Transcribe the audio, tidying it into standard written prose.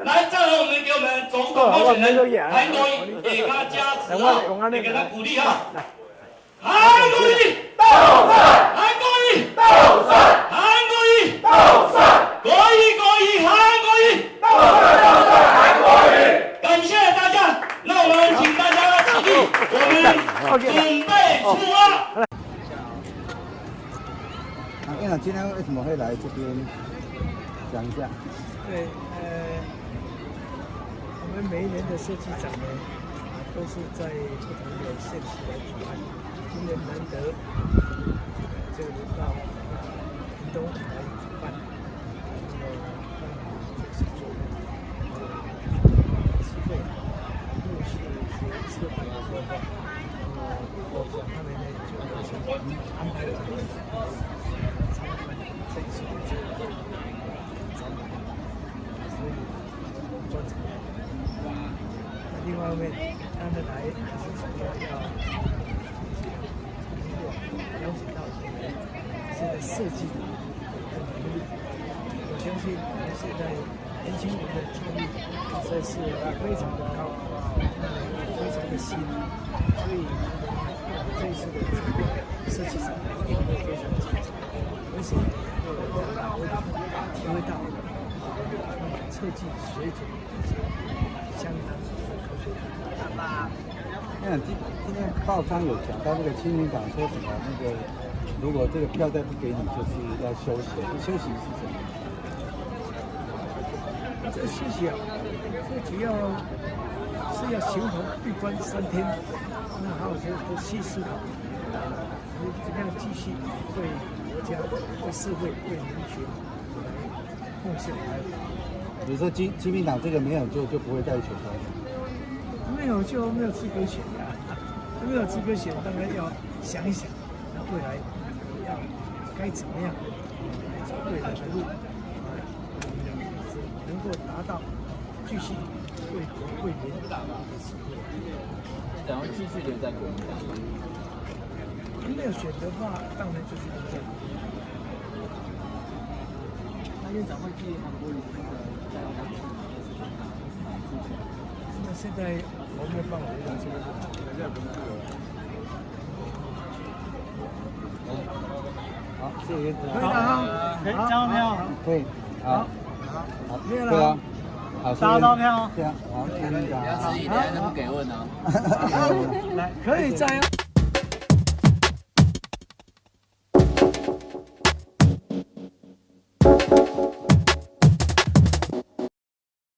来，再来我们给我们总统候选人韩国瑜给他加持啊，给他鼓励啊！韩国瑜到帅，韩国瑜到帅，韩国瑜到帅，国瑜韩国瑜到帅，韩国瑜。感谢大家，那我们请大家起立，我们准备出发。院长今天为什么会来这边讲一下？对，我们每一年的设计展呢，都是在不同的县市来举办。今年难得，就轮到屏东来主办，那么刚好就是做机会，陆续是策划的规划，那么他们呢就有些安排了参观这一次的这个展览，所以专程来。那另外一方面，他们来还是主要要了解到我们现在设计的能力。我相信我们现在年轻人的创意实在是非常的高，非常的细腻，所以这一次的这个设计上一定会非常精彩，而且会让我们体会到我们设计水准相当高水平。那今天报章有讲到那个亲民党说什么那个，如果这个票再不给你，就是要休息。休息是什么？这个休息啊，最主要是要形同闭关3天，那还有就是细思考，怎么样继续为国家、为社会、为民群来贡献来。比如说亲民党这个没有就不会再选了。没有就没有资格选呀，没有资格选，当然要想一想，那未来要该怎么样来走未来的路，能够达到继续为国为民的机会。想要继续留在国民党，没有选的话，当然就是留在国民党。那院长会替韩国瑜在那现在我没有办法回答这个问题。好，谢谢院长。可以的哈，可以交票，可以，好，好，没有对啊了。，好，交到票，这样，好，院长。不要迟疑，等下就不给问啊。来，可以这样。